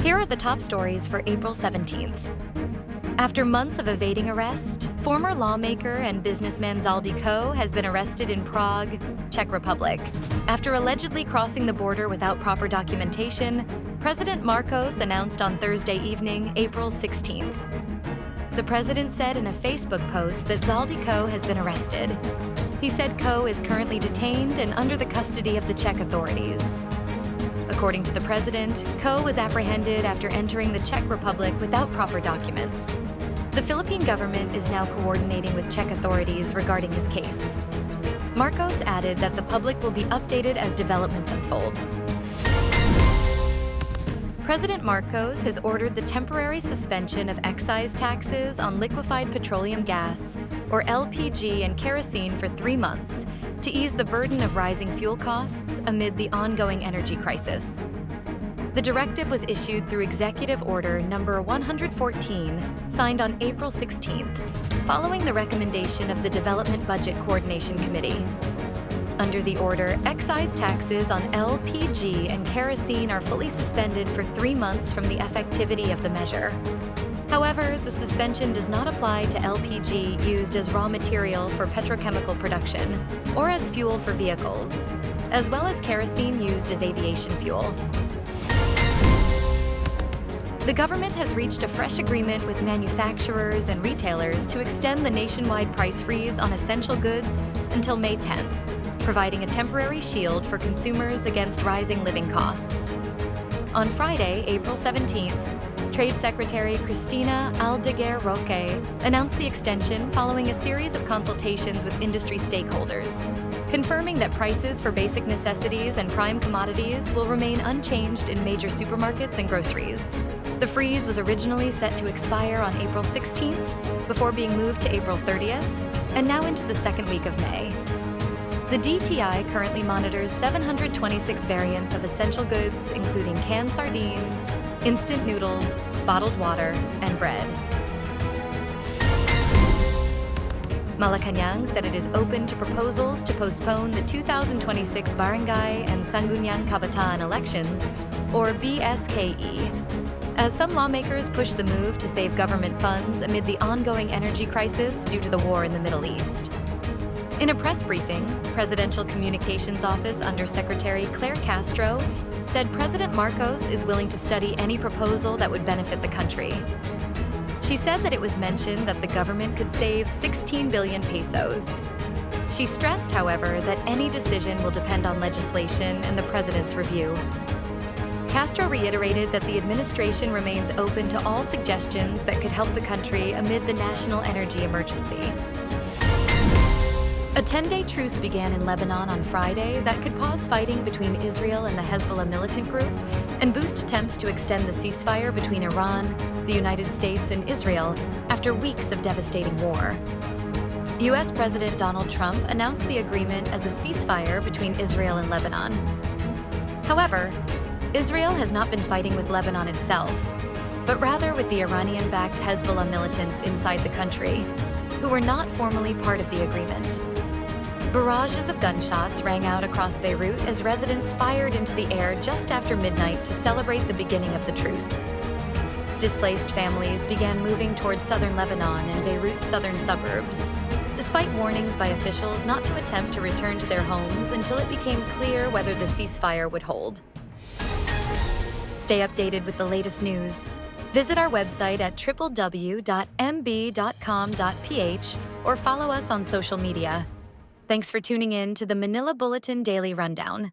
Here are the top stories for April 17th. After months of evading arrest, former lawmaker and businessman Zaldy Co has been arrested in Prague, Czech Republic. After allegedly crossing the border without proper documentation, President Marcos announced on Thursday evening, April 16th. The president said in a Facebook post that Zaldy Co has been arrested. He said Co is currently detained and under the custody of the Czech authorities. According to the president, Co was apprehended after entering the Czech Republic without proper documents. The Philippine government is now coordinating with Czech authorities regarding his case. Marcos added that the public will be updated as developments unfold. President Marcos has ordered the temporary suspension of excise taxes on liquefied petroleum gas, or LPG, and kerosene for 3 months to ease the burden of rising fuel costs amid the ongoing energy crisis. The directive was issued through Executive Order Number 114, signed on April 16th, following the recommendation of the Development Budget Coordination Committee. Under the order, excise taxes on LPG and kerosene are fully suspended for 3 months from the effectivity of the measure. However, the suspension does not apply to LPG used as raw material for petrochemical production or as fuel for vehicles, as well as kerosene used as aviation fuel. The government has reached a fresh agreement with manufacturers and retailers to extend the nationwide price freeze on essential goods until May 10th, providing a temporary shield for consumers against rising living costs. On Friday, April 17th, Trade Secretary Cristina Aldeguer Roque announced the extension following a series of consultations with industry stakeholders, confirming that prices for basic necessities and prime commodities will remain unchanged in major supermarkets and groceries. The freeze was originally set to expire on April 16th, before being moved to April 30th, and now into the second week of May. The DTI currently monitors 726 variants of essential goods, including canned sardines, instant noodles, bottled water, and bread. Malacanang said it is open to proposals to postpone the 2026 Barangay and Sangguniang Kabataan elections, or BSKE, as some lawmakers push the move to save government funds amid the ongoing energy crisis due to the war in the Middle East. In a press briefing, Presidential Communications Office Undersecretary Claire Castro said President Marcos is willing to study any proposal that would benefit the country. She said that it was mentioned that the government could save 16 billion pesos. She stressed, however, that any decision will depend on legislation and the president's review. Castro reiterated that the administration remains open to all suggestions that could help the country amid the national energy emergency. A 10-day truce began in Lebanon on Friday that could pause fighting between Israel and the Hezbollah militant group and boost attempts to extend the ceasefire between Iran, the United States, and Israel after weeks of devastating war. U.S. President Donald Trump announced the agreement as a ceasefire between Israel and Lebanon. However, Israel has not been fighting with Lebanon itself, but rather with the Iranian-backed Hezbollah militants inside the country, who were not formally part of the agreement. Barrages of gunshots rang out across Beirut as residents fired into the air just after midnight to celebrate the beginning of the truce. Displaced families began moving towards southern Lebanon and Beirut's southern suburbs, despite warnings by officials not to attempt to return to their homes until it became clear whether the ceasefire would hold. Stay updated with the latest news. Visit our website at www.mb.com.ph or follow us on social media. Thanks for tuning in to the Manila Bulletin Daily Rundown.